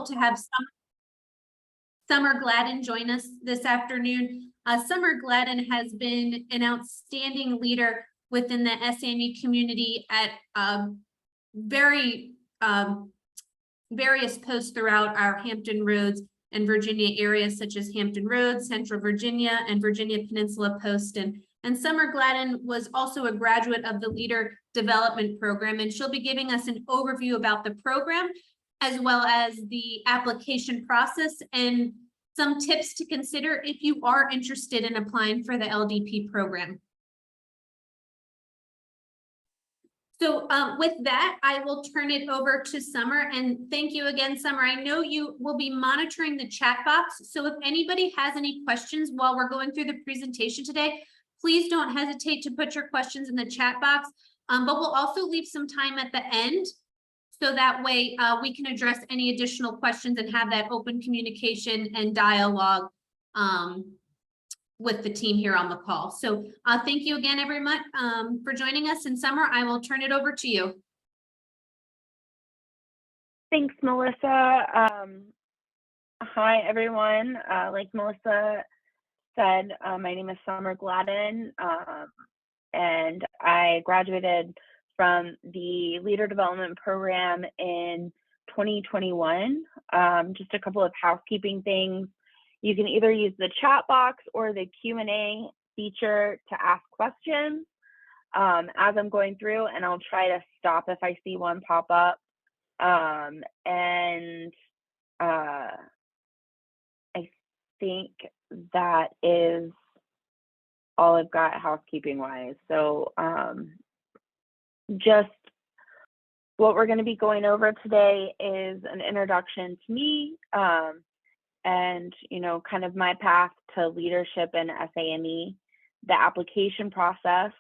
to have Summer Gladden join us this afternoon. Summer Gladden has been an outstanding leader within the SAME community at various posts throughout our Hampton Roads and Virginia areas, such as Hampton Roads, Central Virginia, and Virginia Peninsula Post. And Summer Gladden was also a graduate of the Leader Development Program, and she'll be giving us an overview about the program, as well as the application process and some tips to consider if you are interested in applying for the LDP program. So with that, I will turn it over to Summer, and thank you again, Summer. I know you will be monitoring the chat box, so if anybody has any questions while we're going through the presentation today, please don't hesitate to put your questions in the chat box, but we'll also leave some time at the end, so that way we can address any additional questions and have that open communication and dialogue with the team here on the call. So thank you again, everyone, for joining us. And Summer, I will turn it over to you. Thanks, Melissa. Hi, everyone. Like Melissa said, my name is Summer Gladden, and I graduated from the Leader Development Program in 2021. Just a couple of housekeeping things. You can either use the chat box or the Q&A feature to ask questions as I'm going through, and I'll try to stop if I see one pop up. I think that is all I've got housekeeping wise. So just what we're going to be going over today is an introduction to me, and kind of my path to leadership in SAME, the application process,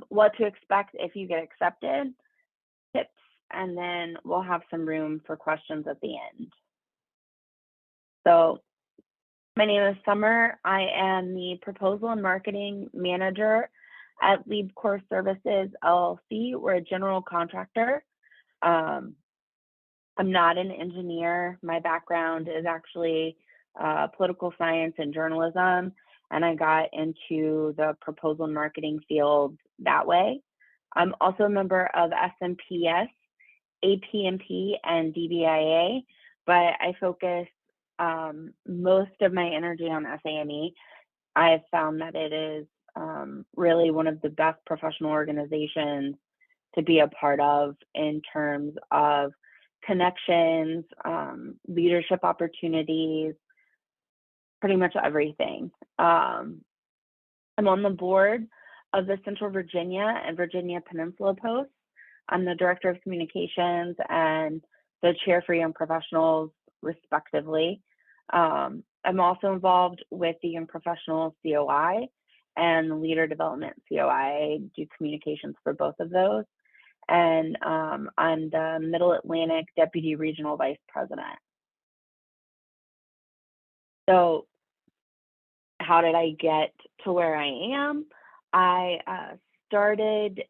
what to expect if you get accepted, tips, and then we'll have some room for questions at the end. So my name is Summer. I am the Proposal and Marketing Manager at Lead Core Services, LLC. We're a general contractor. I'm not an engineer. My background is actually political science and journalism, and I got into the proposal and marketing field that way. I'm also a member of SMPS, APMP, and DBIA, but I focus most of my energy on SAME. I've found that it is really one of the best professional organizations to be a part of in terms of connections, leadership opportunities, pretty much everything. I'm on the board of the Central Virginia and Virginia Peninsula Post. I'm the Director of Communications and the Chair for Young Professionals, respectively. I'm also involved with the Young Professionals COI and the Leader Development COI. I do communications for both of those. And I'm the Middle Atlantic Deputy Regional Vice President. So how did I get to where I am? I joined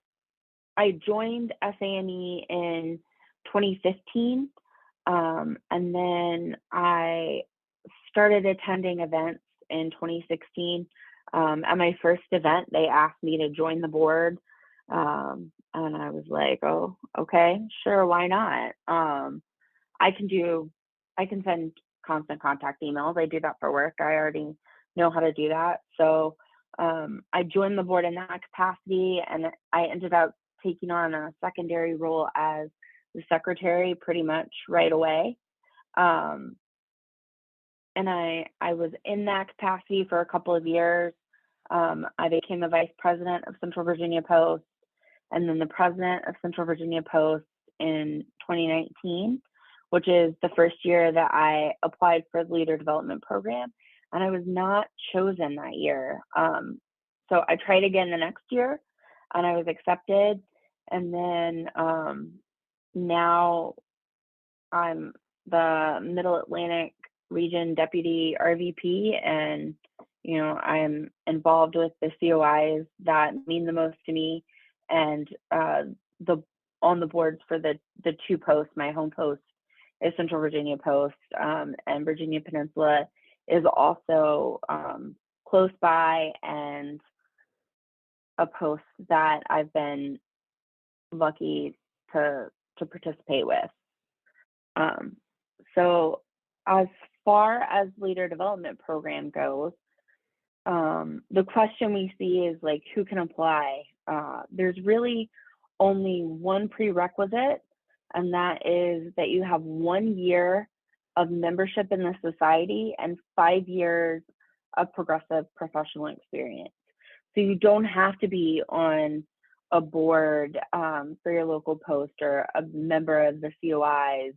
SAME in 2015, and then I started attending events in 2016. At my first event, they asked me to join the board. And I was like, oh, okay, sure, why not? I can send constant contact emails. I do that for work. I already know how to do that. So I joined the board in that capacity, and I ended up taking on a secondary role as the secretary pretty much right away. And I was in that capacity for a couple of years. I became the vice president of Central Virginia Post, and then the president of Central Virginia Post in 2019, which is the first year that I applied for the Leader Development Program, and I was not chosen that year. So I tried again the next year, and I was accepted, and then now I'm the Middle Atlantic Region Deputy RVP, and I'm involved with the COIs that mean the most to me, and on the boards for the two posts. My home post is Central Virginia Post, and Virginia Peninsula is also close by, and a post that I've been lucky to participate with. So as far as leader development program goes, the question we see is like, who can apply? There's really only one prerequisite, and that is that you have 1 year of membership in the society and 5 years of progressive professional experience. So you don't have to be on a board for your local post or a member of the COIs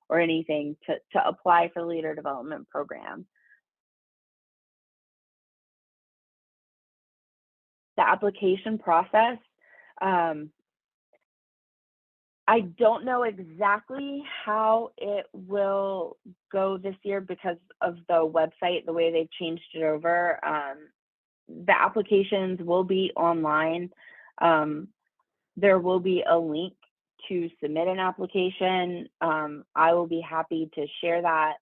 or anything to apply for the leader development program. The application process, I don't know exactly how it will go this year because of the website, the way they've changed it over. The applications will be online. There will be a link to submit an application. I will be happy to share that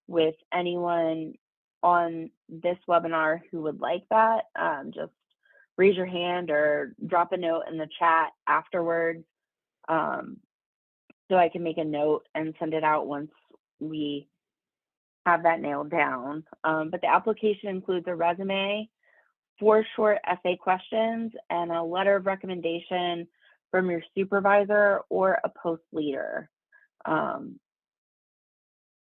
with anyone on this webinar who would like that. Just raise your hand or drop a note in the chat afterwards, so I can make a note and send it out once we have that nailed down. But the application includes a resume, 4 short essay questions, and a letter of recommendation from your supervisor or a post leader.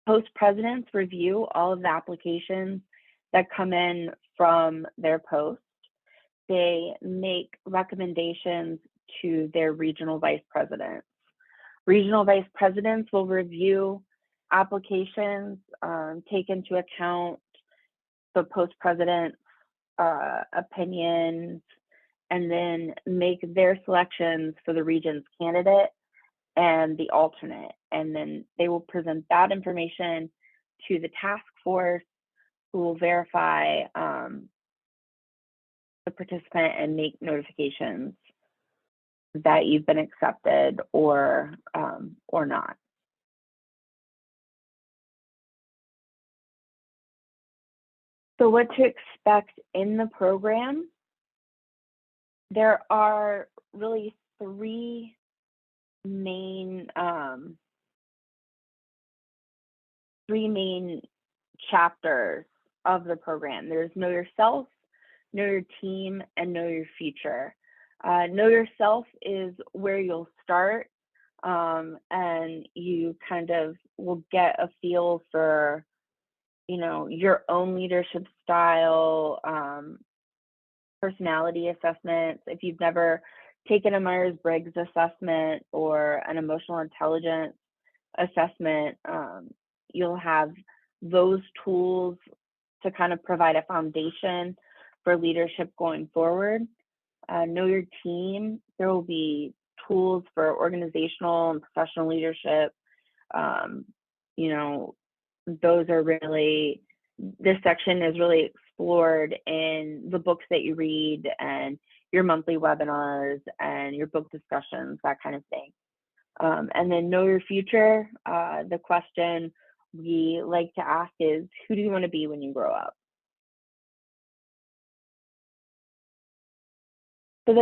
Post presidents review all of the applications that come in from their post. They make recommendations to their regional vice presidents. Regional vice presidents will review applications, take into account the post president's opinions, and then make their selections for the region's candidate and the alternate. And then they will present that information to the task force, who will verify the participant and make notifications that you've been accepted or not. So what to expect in the program? There are really 3 main chapters of the program. There's Know Yourself, Know Your Team, and Know Your Future. Know Yourself is where you'll start, and you kind of will get a feel for, you know, your own leadership style, personality assessments. If you've never taken a Myers-Briggs assessment or an emotional intelligence assessment, you'll have those tools to kind of provide a foundation for leadership going forward. Know Your Team, there will be tools for organizational and professional leadership. You know, those are really, this section is really explored in the books that you read and your monthly webinars and your book discussions, that kind of thing. And then Know Your Future, the question we like to ask is, who do you want to be when you grow up? So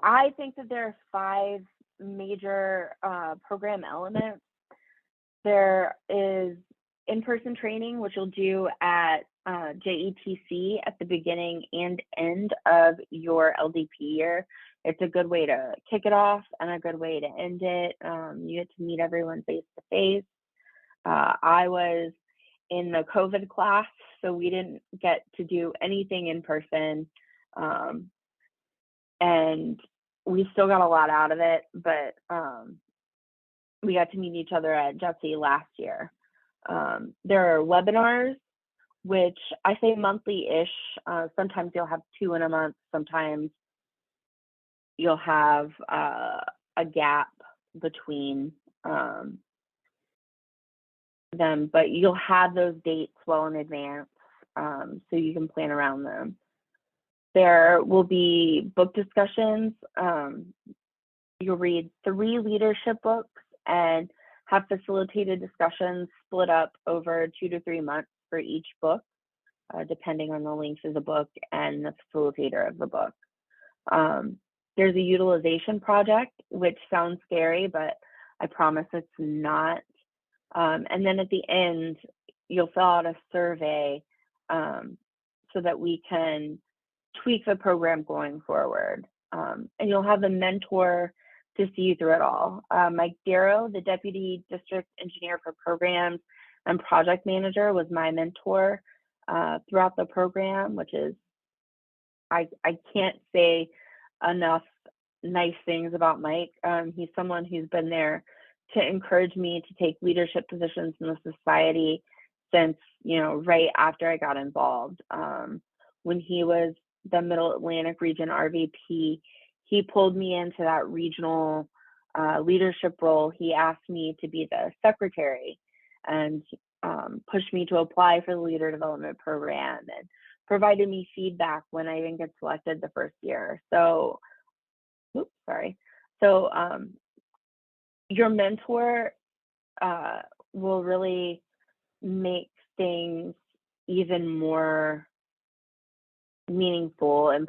I think that there are 5 major program elements. There is in-person training, which you'll do at JETC at the beginning and end of your LDP year. It's a good way to kick it off and a good way to end it. You get to meet everyone face to face. I was in the COVID class, so we didn't get to do anything in person. And we still got a lot out of it, but we got to meet each other at JETC last year. There are webinars, which I say monthly-ish. Sometimes you'll have 2 in a month. Sometimes you'll have a gap between them, but you'll have those dates well in advance, so you can plan around them. There will be book discussions. You'll read 3 leadership books and have facilitated discussions split up over 2 to 3 months for each book, depending on the length of the book and the facilitator of the book. There's a utilization project, which sounds scary, but I promise it's not. And then at the end, you'll fill out a survey so that we can tweak the program going forward. And you'll have a mentor to see you through it all. Mike Darrow, the Deputy District Engineer for Programs and Project Manager, was my mentor throughout the program, which is, I can't say enough nice things about Mike. He's someone who's been there to encourage me to take leadership positions in the society since, right after I got involved. When he was the Middle Atlantic Region RVP, he pulled me into that regional leadership role. He asked me to be the secretary and pushed me to apply for the leader development program and provided me feedback when I didn't get selected the first year. So, your mentor will really make things even more meaningful and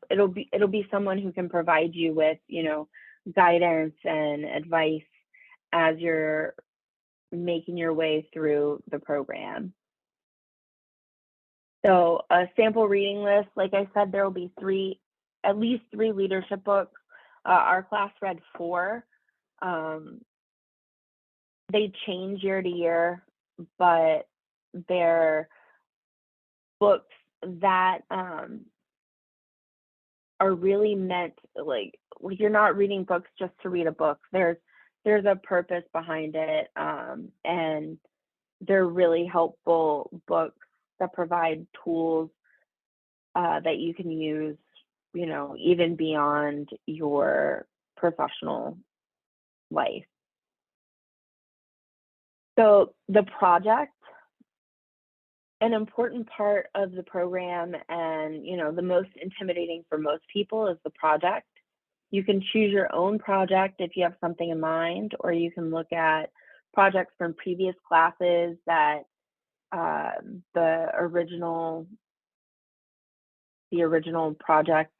it'll be someone who can provide you with, guidance and advice as you're making your way through the program. So a sample reading list, like I said, there will be at least three leadership books. Our class read 4. They change year to year, but they're books that are really meant, like you're not reading books just to read a book. There's a purpose behind it, and they're really helpful books that provide tools that you can use, even beyond your professional life. So the project, an important part of the program and, the most intimidating for most people is the project. You can choose your own project if you have something in mind, or you can look at projects from previous classes that the original project,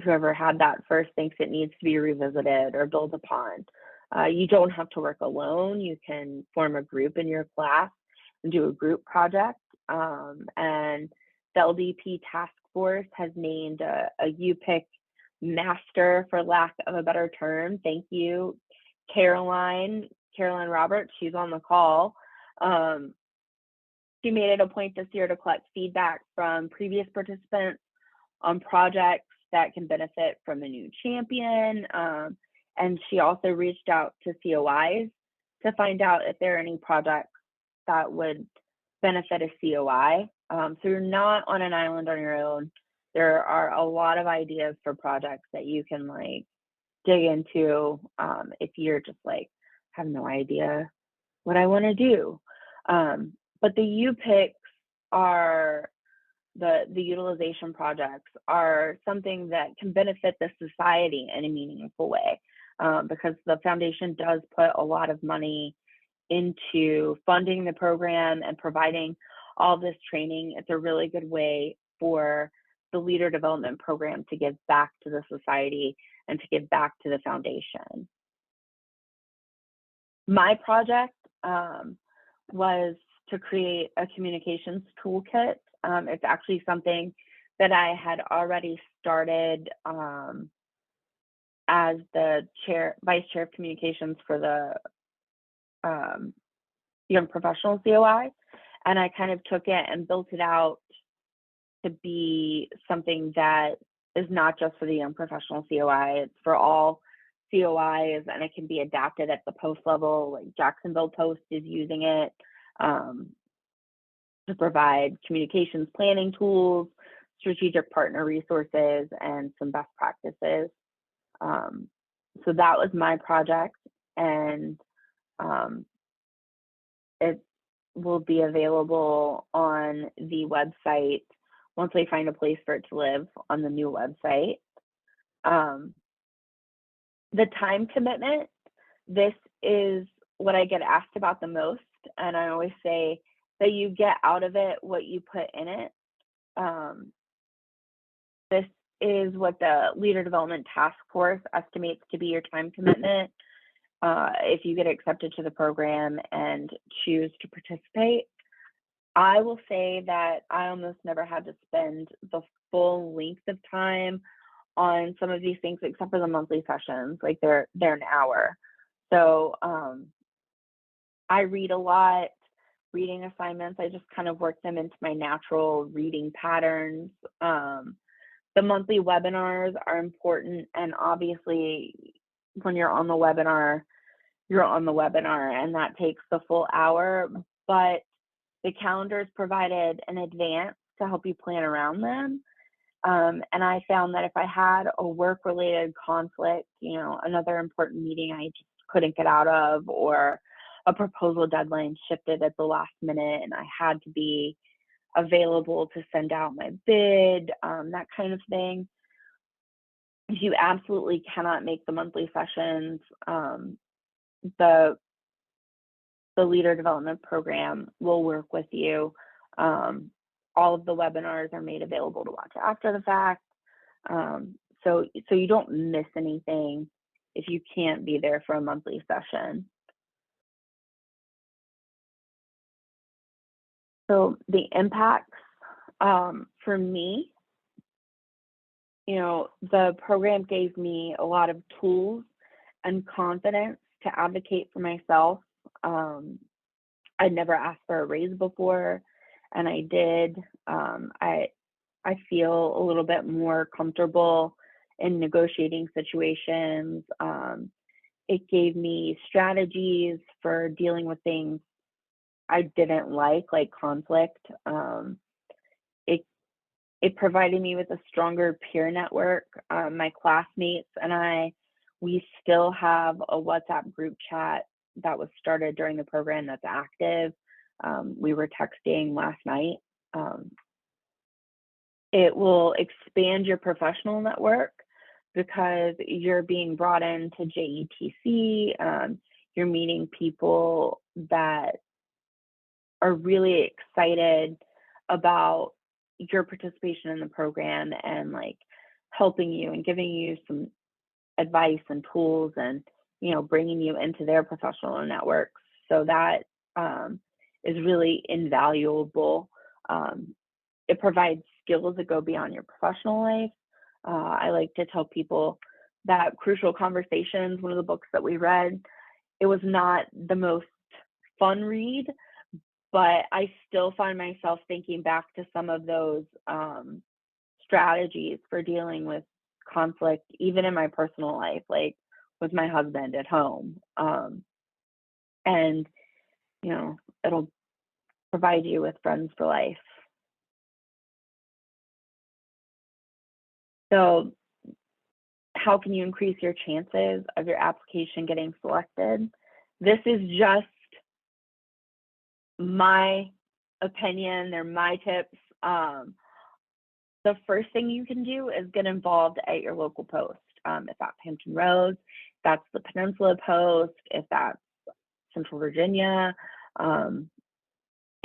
whoever had that first thinks it needs to be revisited or built upon. You don't have to work alone. You can form a group in your class and do a group project. And the LDP task force has named a UPIC master, for lack of a better term. Thank you, Caroline Roberts. She's on the call. She made it a point this year to collect feedback from previous participants on projects that can benefit from a new champion. And she also reached out to COIs to find out if there are any projects that would benefit a COI. So you're not on an island on your own. There are a lot of ideas for projects that you can dig into if you're just have no idea what I want to do. But the UPICs are the utilization projects are something that can benefit the society in a meaningful way, because the foundation does put a lot of money into funding the program and providing all this training. It's a really good way for the leader development program to give back to the society and to give back to the foundation. My project was to create a communications toolkit. It's actually something that I had already started as the vice chair of communications for the young professional COI, and I kind of took it and built it out to be something that is not just for the young professional COI. It's for all COIs, and it can be adapted at the post level. Like Jacksonville Post is using it to provide communications planning tools, strategic partner resources, and some best practices. So that was my project, and it will be available on the website once they find a place for it to live on the new website. The time commitment this is what I get asked about the most, and I always say that you get out of it what you put in it. Um, this is what the Leader Development Task Force estimates to be your time commitment if you get accepted to the program and choose to participate. I will say that I almost never had to spend the full length of time on some of these things, except for the monthly sessions. Like they're an hour. So I read a lot. Reading assignments, I just kind of work them into my natural reading patterns. The monthly webinars are important, and obviously when you're on the webinar, and that takes the full hour, but the calendar is provided in advance to help you plan around them. And I found that if I had a work-related conflict, another important meeting I just couldn't get out of, or a proposal deadline shifted at the last minute and I had to be available to send out my bid, that kind of thing, you absolutely cannot make the monthly sessions. The Leader Development Program will work with you. All of the webinars are made available to watch after the fact. So you don't miss anything if you can't be there for a monthly session. So the impacts for me, the program gave me a lot of tools and confidence to advocate for myself. I'd never asked for a raise before, and I did. I feel a little bit more comfortable in negotiating situations. It gave me strategies for dealing with things I didn't like conflict. It provided me with a stronger peer network. My classmates and we still have a WhatsApp group chat that was started during the program that's active. We were texting last night. It will expand your professional network because you're being brought into JETC. You're meeting people that are really excited about your participation in the program and helping you and giving you some advice and tools and bringing you into their professional networks. So that is really invaluable. It provides skills that go beyond your professional life. I like to tell people that Crucial Conversations, one of the books that we read, it was not the most fun read, but I still find myself thinking back to some of those strategies for dealing with conflict, even in my personal life, like with my husband at home. And, it'll provide you with friends for life. So how can you increase your chances of your application getting selected? This is just my opinion. They're my tips. The first thing you can do is get involved at your local post. If that's Hampton Roads, that's the Peninsula Post, if that's Central Virginia,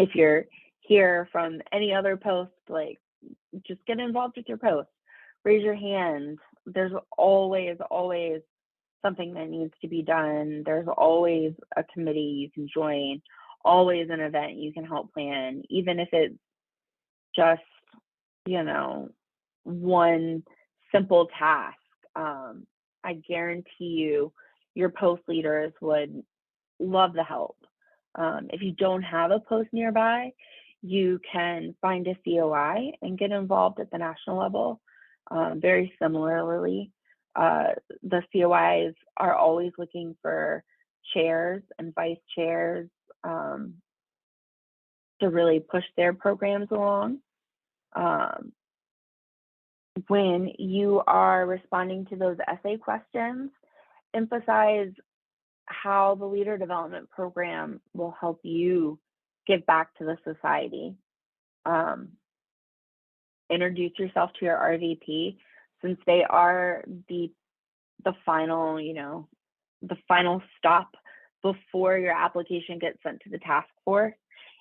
if you're here from any other post, just get involved with your post. Raise your hand. There's always something that needs to be done. There's always a committee you can join, always an event you can help plan, even if it's just, one simple task. I guarantee you, your post leaders would love the help. If you don't have a post nearby, you can find a COI and get involved at the national level. Very similarly, the COIs are always looking for chairs and vice chairs to really push their programs along. When you are responding to those essay questions, emphasize how the Leader Development Program will help you give back to the society. Introduce yourself to your RVP, since they are the final, the final stop before your application gets sent to the task force.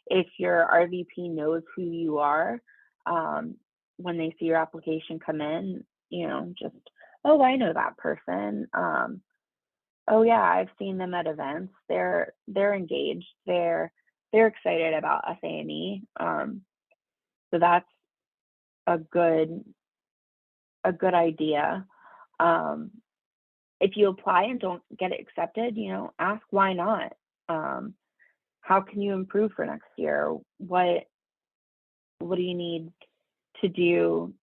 If your RVP knows who you are, when they see your application come in, just, oh, I know that person. Oh yeah, I've seen them at events. They're engaged. They're excited about SAME. So that's a good idea. If you apply and don't get it accepted, ask why not. How can you improve for next year? What do you need to do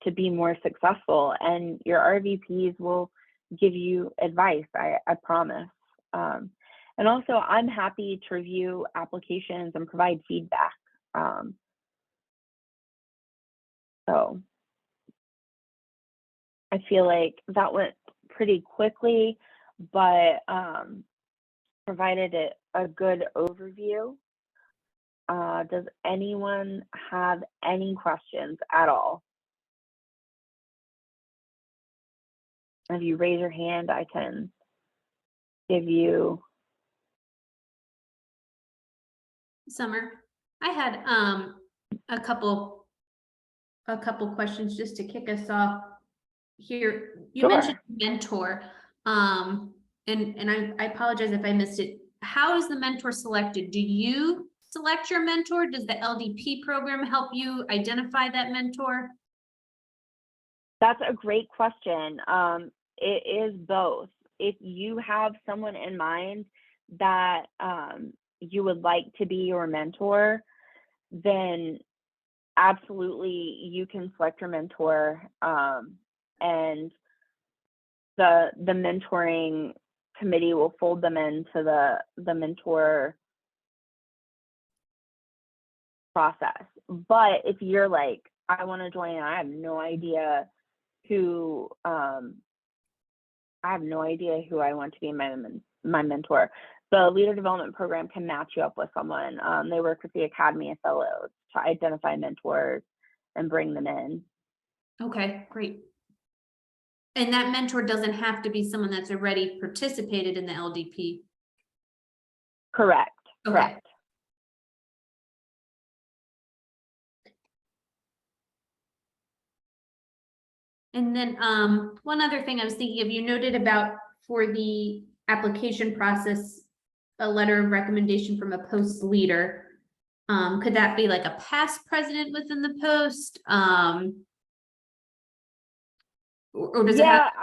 to be more successful? And your RVPs will give you advice, I promise. And also, I'm happy to review applications and provide feedback. So I feel like that went pretty quickly, but provided a good overview. Does anyone have any questions at all? If you raise your hand, I can give you. Summer, I had a couple questions just to kick us off here. You Sure. mentioned mentor, and I apologize if I missed it. How is the mentor selected? Do you select your mentor? Does the LDP program help you identify that mentor? That's a great question. It is both. If you have someone in mind that you would like to be your mentor, then absolutely you can select your mentor, and the mentoring committee will fold them into the mentor process. But if you're like, I want to join, I have no idea who I want to be my mentor, the leader development program can match you up with someone. They work with the Academy of Fellows to identify mentors and bring them in. Okay, great. And that mentor doesn't have to be someone that's already participated in the LDP. Correct. Okay. Correct. And then one other thing I was thinking of, you noted about for the application process, a letter of recommendation from a post leader. Could that be like a past president within the post? Or does it have?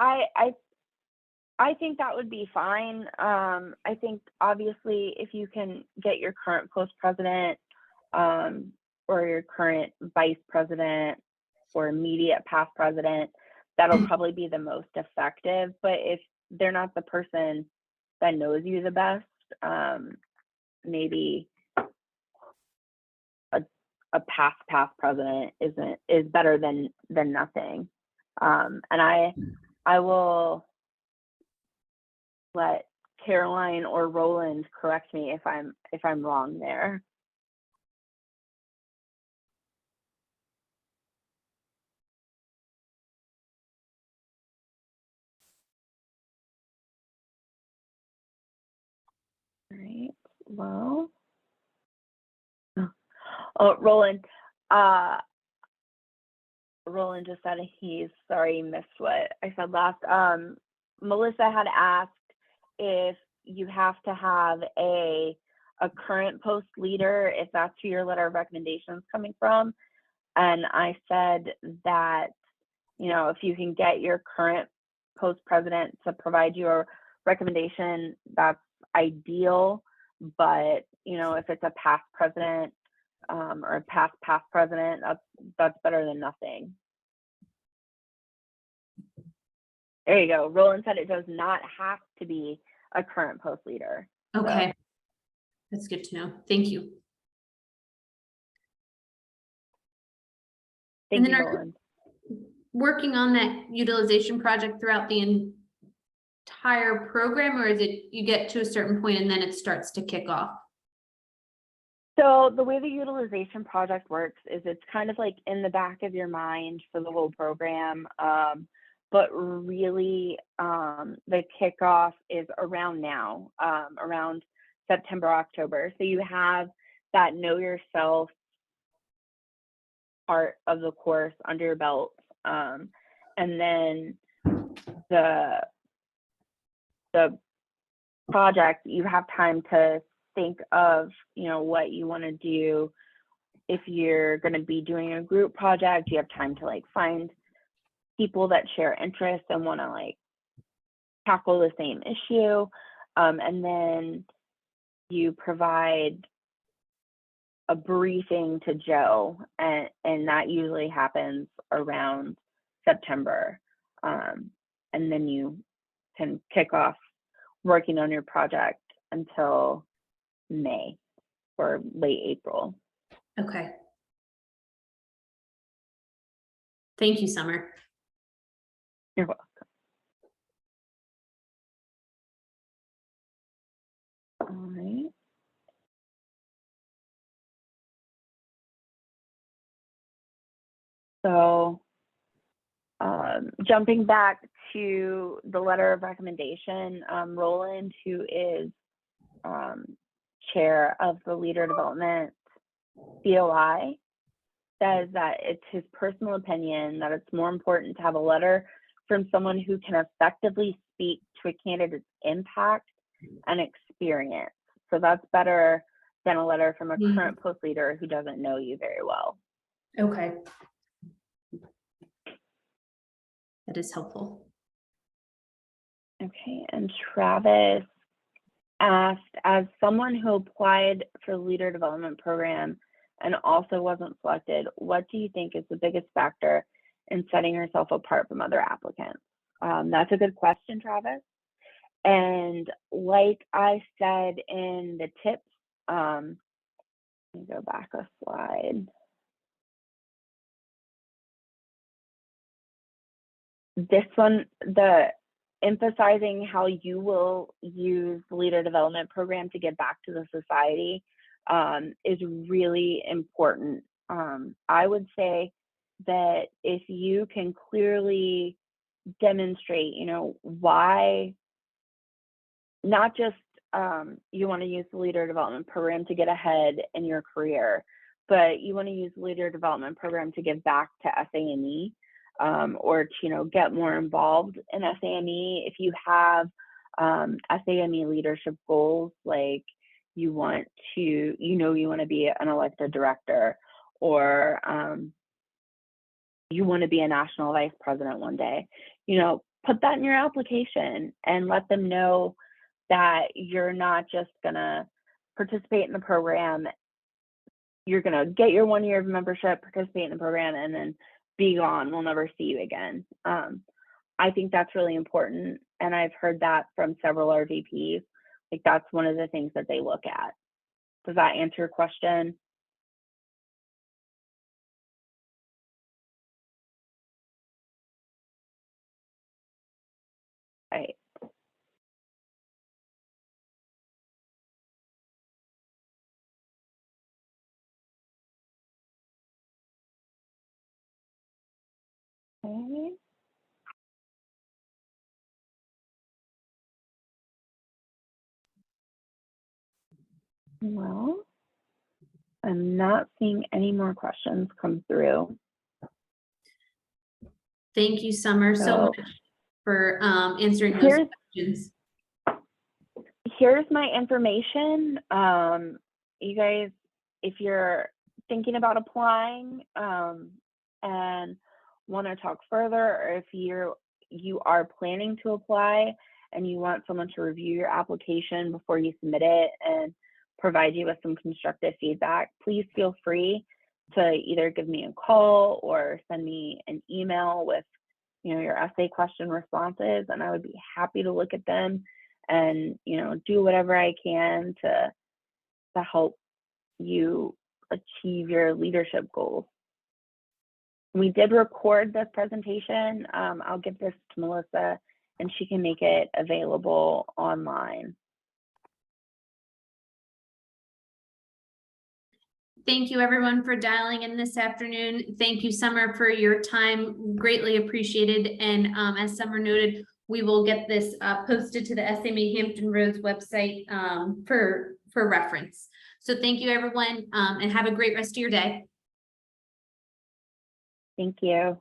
I think that would be fine. I think obviously if you can get your current post president or your current vice president or immediate past president, that'll probably be the most effective. But if they're not the person that knows you the best, maybe a past president is better than nothing. And I will let Caroline or Roland correct me if I'm wrong there. All right. Well, Roland. Roland just said he's sorry he missed what I said last. Melissa had asked if you have to have a current post leader, if that's who your letter of recommendation is coming from. And I said that, if you can get your current post president to provide you a recommendation, that's ideal. But, if it's a past president, or a past president, that's better than nothing. There you go. Roland said it does not have to be a current post leader. Okay. So. That's good to know. Thank you. Thank you, Roland. Working on that utilization project throughout the entire program, or is it you get to a certain point and then it starts to kick off? So the way the utilization project works is it's kind of like in the back of your mind for the whole program. but really the kickoff is around now, around September, October. So you have that know yourself part of the course under your belt. And then the project, you have time to think of, you know, what you want to do. If you're going to be doing a group project, you have time to like find people that share interests and want to like tackle the same issue. And then you provide a briefing to Joe, and that usually happens around September. And then you can kick off working on your project until May or late April. Okay. Thank you, Summer. You're welcome. All right. So jumping back to the letter of recommendation, Roland, who is chair of the Leader Development COI, says that it's his personal opinion that it's more important to have a letter from someone who can effectively speak to a candidate's impact and experience. So that's better than a letter from a current post leader who doesn't know you very well. Okay. That is helpful. Okay, and Travis asked, as someone who applied for the Leader Development Program and also wasn't selected, what do you think is the biggest factor in setting yourself apart from other applicants? That's a good question, Travis. And like I said in the tips, let me go back a slide. This one, the emphasizing how you will use the Leader Development Program to give back to the society is really important. I would say that if you can clearly demonstrate, you know, why not just you want to use the Leader Development Program to get ahead in your career, but you want to use the Leader Development Program to give back to SAME. Or to, you know, get more involved in SAME. If you have SAME leadership goals, like you want to, you know, you want to be an elected director, or you want to be a national vice president one day, you know, put that in your application and let them know that you're not just gonna participate in the program, you're gonna get your 1 year of membership, participate in the program, and then be gone. We'll never see you again. I think that's really important. And I've heard that from several RVPs. Like that's one of the things that they look at. Does that answer your question? Right. Okay. Well, I'm not seeing any more questions come through. Thank you, Summer, so much for answering those questions. Here's my information. You guys, if you're thinking about applying and want to talk further, or if you are planning to apply and you want someone to review your application before you submit it and provide you with some constructive feedback, please feel free to either give me a call or send me an email with, you know, your essay question responses, and I would be happy to look at them and, you know, do whatever I can to help you achieve your leadership goals. We did record this presentation. I'll give this to Melissa and she can make it available online. Thank you everyone for dialing in this afternoon. Thank you, Summer, for your time. Greatly appreciated. And as Summer noted, we will get this posted to the SMA Hampton Roads website for reference. So thank you, everyone, and have a great rest of your day. Thank you.